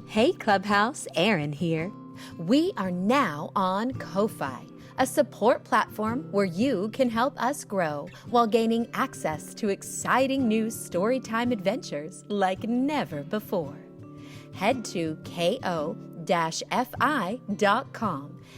Hey Clubhouse, Erin here. We are now on Ko-Fi, a support platform where you can help us grow while gaining access to exciting new Storytime adventures like never before. Head to ko-fi.com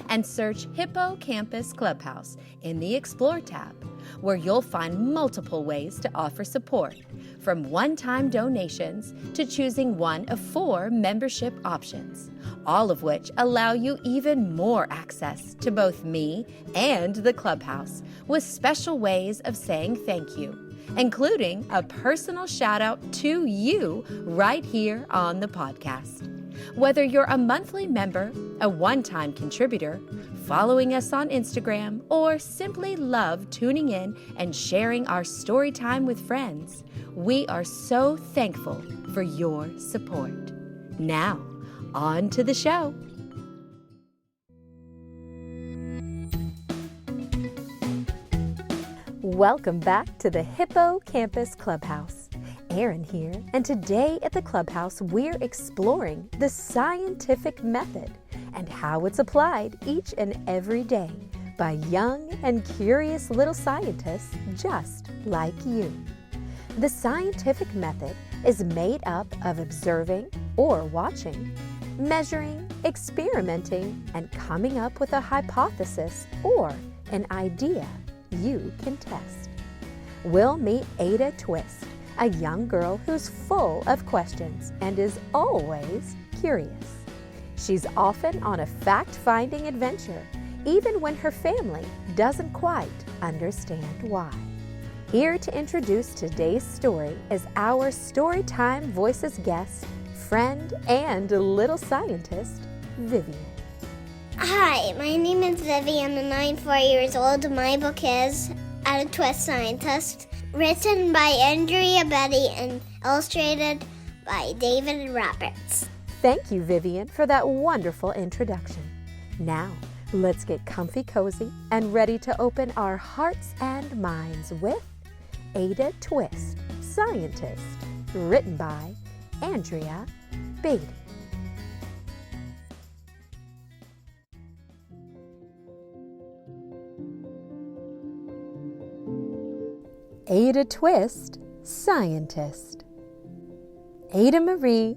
and search Hippocampus Clubhouse in the Explore tab, where you'll find multiple ways to offer support, from one-time donations to choosing one of 4 membership options, all of which allow you even more access to both me and the Clubhouse, with special ways of saying thank you, including a personal shout-out to you right here on the podcast. Whether you're a monthly member, a one-time contributor, following us on Instagram, or simply love tuning in and sharing our story time with friends, we are so thankful for your support. Now, on to the show. Welcome back to the Hippocampus Clubhouse. Erin here, and today at the Clubhouse we're exploring the scientific method and how it's applied each and every day by young and curious little scientists just like you. The scientific method is made up of observing or watching, measuring, experimenting, and coming up with a hypothesis or an idea you can test. We'll meet Ada Twist, a young girl who's full of questions and is always curious. She's often on a fact-finding adventure, even when her family doesn't quite understand why. Here to introduce today's story is our Storytime Voices guest, friend, and little scientist, Vivien. Hi, my name is Vivien and I'm 4 years old. My book is Ada Twist Scientist, written by Andrea, Beaty, and illustrated by David Roberts. Thank you, Vivien, for that wonderful introduction. Now, let's get comfy cozy and ready to open our hearts and minds with Ada Twist, Scientist, written by Andrea, Beaty. Ada Twist, Scientist. Ada Marie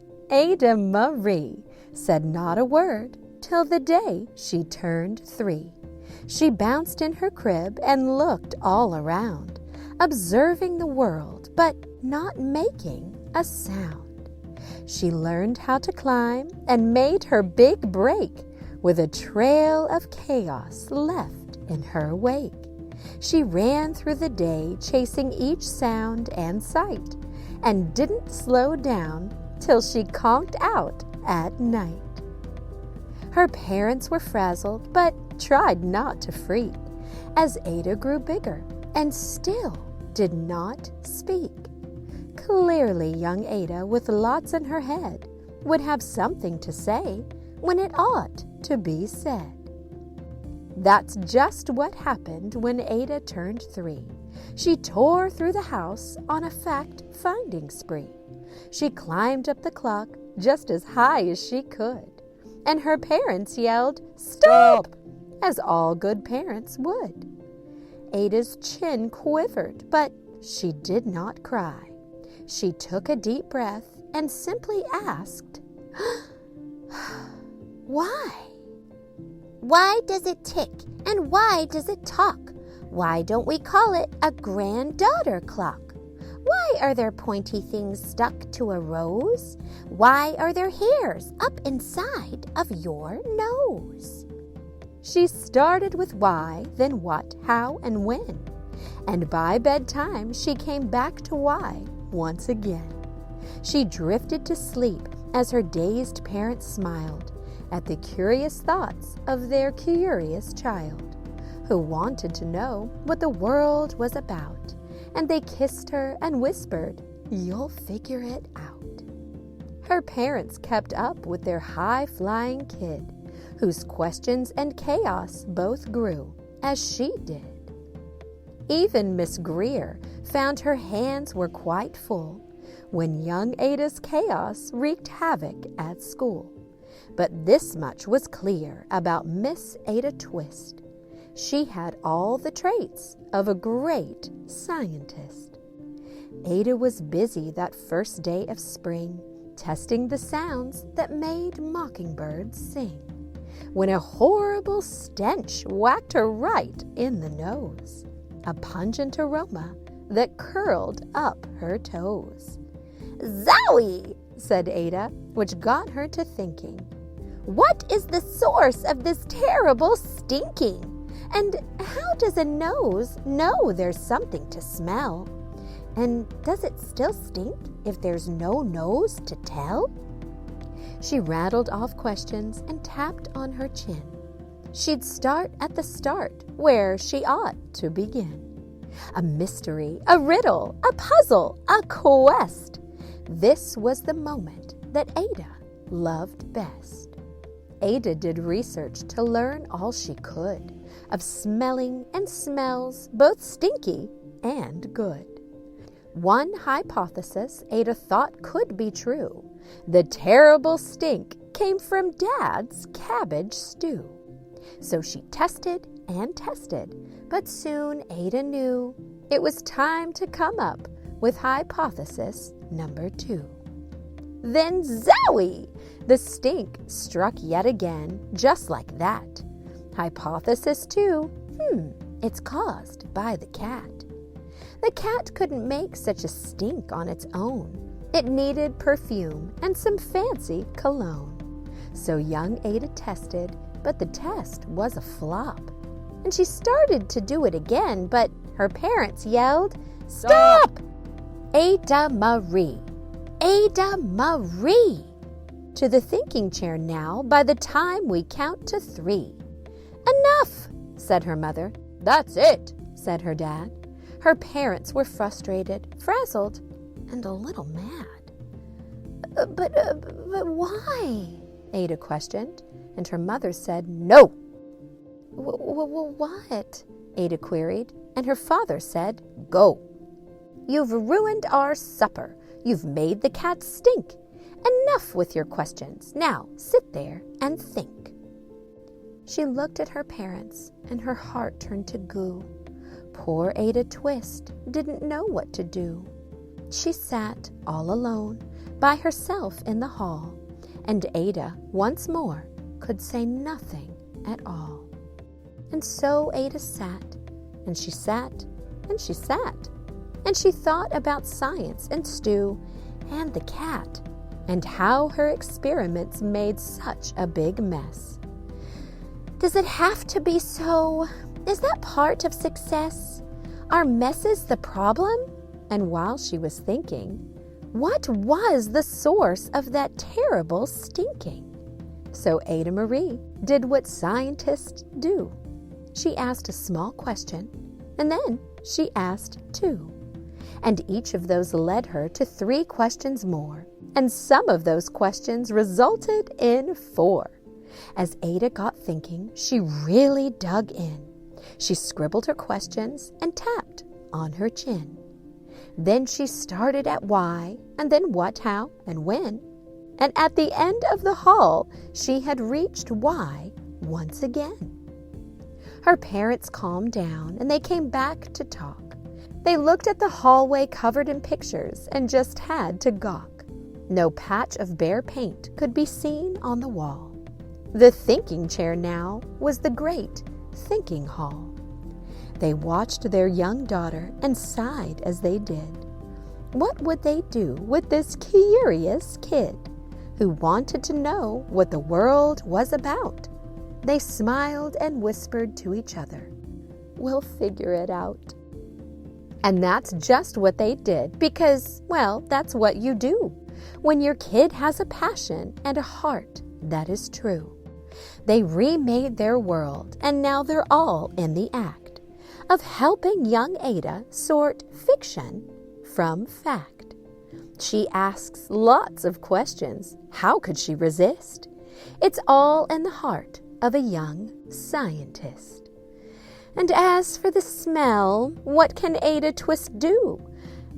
said not a word till the day she turned 3. She bounced in her crib and looked all around, observing the world but not making a sound. She learned how to climb and made her big break with a trail of chaos left in her wake. She ran through the day chasing each sound and sight, and didn't slow down till she conked out at night. Her parents were frazzled, but tried not to freak, as Ada grew bigger and still did not speak. Clearly, young Ada, with lots in her head, would have something to say when it ought to be said. That's just what happened when Ada turned 3. She tore through the house on a fact-finding spree. She climbed up the clock just as high as she could, and her parents yelled, "Stop!" as all good parents would. Ada's chin quivered, but she did not cry. She took a deep breath and simply asked, "Why? Why does it tick, and why does it talk? Why don't we call it a granddaughter clock? Why are there pointy things stuck to a rose? Why are there hairs up inside of your nose?" She started with why, then what, how, and when. And by bedtime, she came back to why once again. She drifted to sleep as her dazed parents smiled at the curious thoughts of their curious child, who wanted to know what the world was about, and they kissed her and whispered, "You'll figure it out." Her parents kept up with their high-flying kid, whose questions and chaos both grew, as she did. Even Miss Greer found her hands were quite full when young Ada's chaos wreaked havoc at school. But this much was clear about Miss Ada Twist. She had all the traits of a great scientist. Ada was busy that first day of spring, testing the sounds that made mockingbirds sing, when a horrible stench whacked her right in the nose, a pungent aroma that curled up her toes. "Zowie!" said Ada, which got her to thinking. "What is the source of this terrible stinking? And how does a nose know there's something to smell? And does it still stink if there's no nose to tell?" She rattled off questions and tapped on her chin. She'd start at the start, where she ought to begin. A mystery, a riddle, a puzzle, a quest. This was the moment that Ada loved best. Ada did research to learn all she could of smelling and smells, both stinky and good. One hypothesis Ada thought could be true. The terrible stink came from Dad's cabbage stew. So she tested and tested, but soon Ada knew it was time to come up with hypothesis number 2. Then zowie! The stink struck yet again, just like that. Hypothesis 2, it's caused by the cat. The cat couldn't make such a stink on its own. It needed perfume and some fancy cologne. So young Ada tested, but the test was a flop. And she started to do it again, but her parents yelled, "Stop! Ada Marie! Ada Marie!" To the thinking chair now by the time we count to 3. "Enough!" said her mother. "That's it!" said her dad. Her parents were frustrated, frazzled, and a little mad. But why?" Ada questioned, and her mother said, "No." What?" Ada queried, and her father said, "Go. You've ruined our supper. You've made the cat stink. Enough with your questions. Now sit there and think." She looked at her parents, and her heart turned to goo. Poor Ada Twist didn't know what to do. She sat all alone by herself in the hall, and Ada once more could say nothing at all. And so Ada sat, and she sat, and she sat, and she thought about science and stew and the cat, and how her experiments made such a big mess. Does it have to be so? Is that part of success? Are messes the problem? And while she was thinking, what was the source of that terrible stinking? So Ada Marie did what scientists do. She asked a small question, and then she asked 2. And each of those led her to 3 questions more, and some of those questions resulted in 4. As Ada got thinking, she really dug in. She scribbled her questions and tapped on her chin. Then she started at why, and then what, how, and when. And at the end of the hall, she had reached why once again. Her parents calmed down, and they came back to talk. They looked at the hallway covered in pictures and just had to gawk. No patch of bare paint could be seen on the wall. The thinking chair now was the great thinking hall. They watched their young daughter and sighed as they did. What would they do with this curious kid who wanted to know what the world was about? They smiled and whispered to each other, "We'll figure it out." And that's just what they did because, well, that's what you do when your kid has a passion and a heart that is true. They remade their world, and now they're all in the act of helping young Ada sort fiction from fact. She asks lots of questions. How could she resist? It's all in the heart of a young scientist. And as for the smell, what can Ada Twist do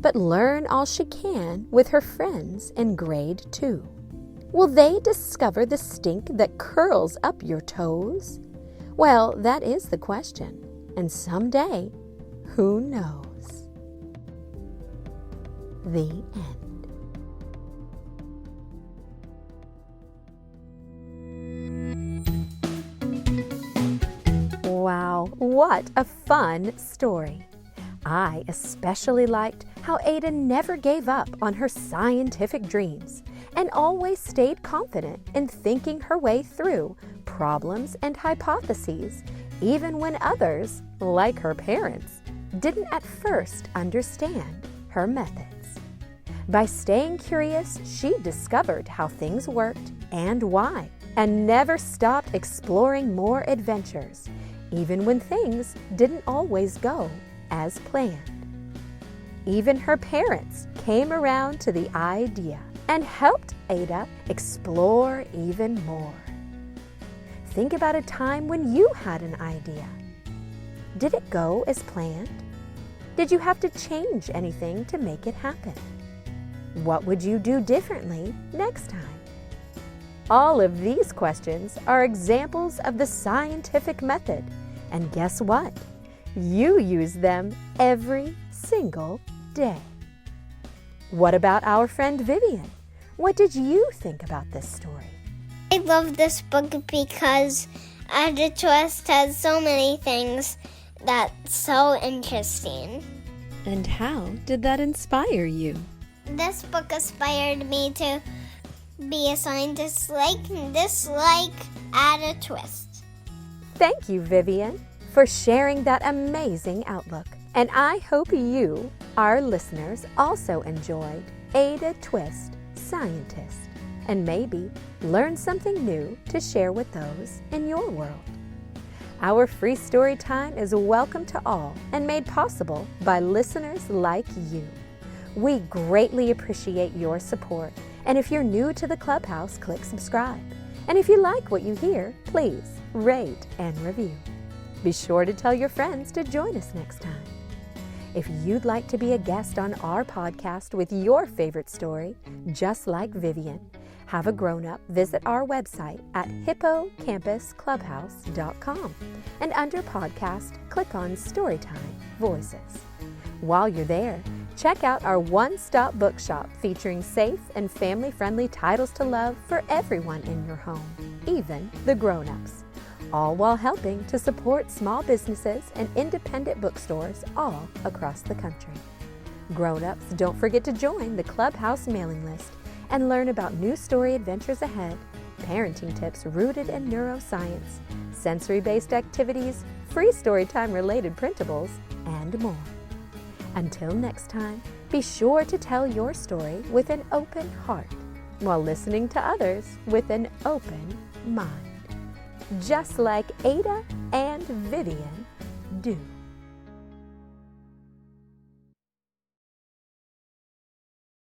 but learn all she can with her friends in grade 2. Will they discover the stink that curls up your toes? Well, that is the question, and someday, who knows? The end. Wow, what a fun story! I especially liked how Ada never gave up on her scientific dreams and always stayed confident in thinking her way through problems and hypotheses, even when others, like her parents, didn't at first understand her methods. By staying curious, she discovered how things worked and why, and never stopped exploring more adventures, even when things didn't always go as planned. Even her parents came around to the idea and helped Ada explore even more. Think about a time when you had an idea. Did it go as planned? Did you have to change anything to make it happen? What would you do differently next time? All of these questions are examples of the scientific method, and guess what? You use them every single day. What about our friend Vivien? What did you think about this story? I love this book because Ada Twist has so many things that's so interesting. And how did that inspire you? This book inspired me to be a scientist like Ada Twist. Thank you, Vivien, for sharing that amazing outlook. And I hope you, our listeners, also enjoyed Ada Twist, Scientist, and maybe learn something new to share with those in your world. Our free story time is welcome to all and made possible by listeners like you. We greatly appreciate your support, and if you're new to the Clubhouse, click subscribe. And if you like what you hear, please rate and review. Be sure to tell your friends to join us next time. If you'd like to be a guest on our podcast with your favorite story, just like Vivien, have a grown-up visit our website at hippocampusclubhouse.com, and under podcast, click on Storytime Voices. While you're there, check out our one-stop bookshop featuring safe and family-friendly titles to love for everyone in your home, even the grown-ups, all while helping to support small businesses and independent bookstores all across the country. Grown-ups, don't forget to join the Clubhouse mailing list and learn about new story adventures ahead, parenting tips rooted in neuroscience, sensory-based activities, free Storytime-related printables, and more. Until next time, be sure to tell your story with an open heart while listening to others with an open mind, just like Ada and Vivien do.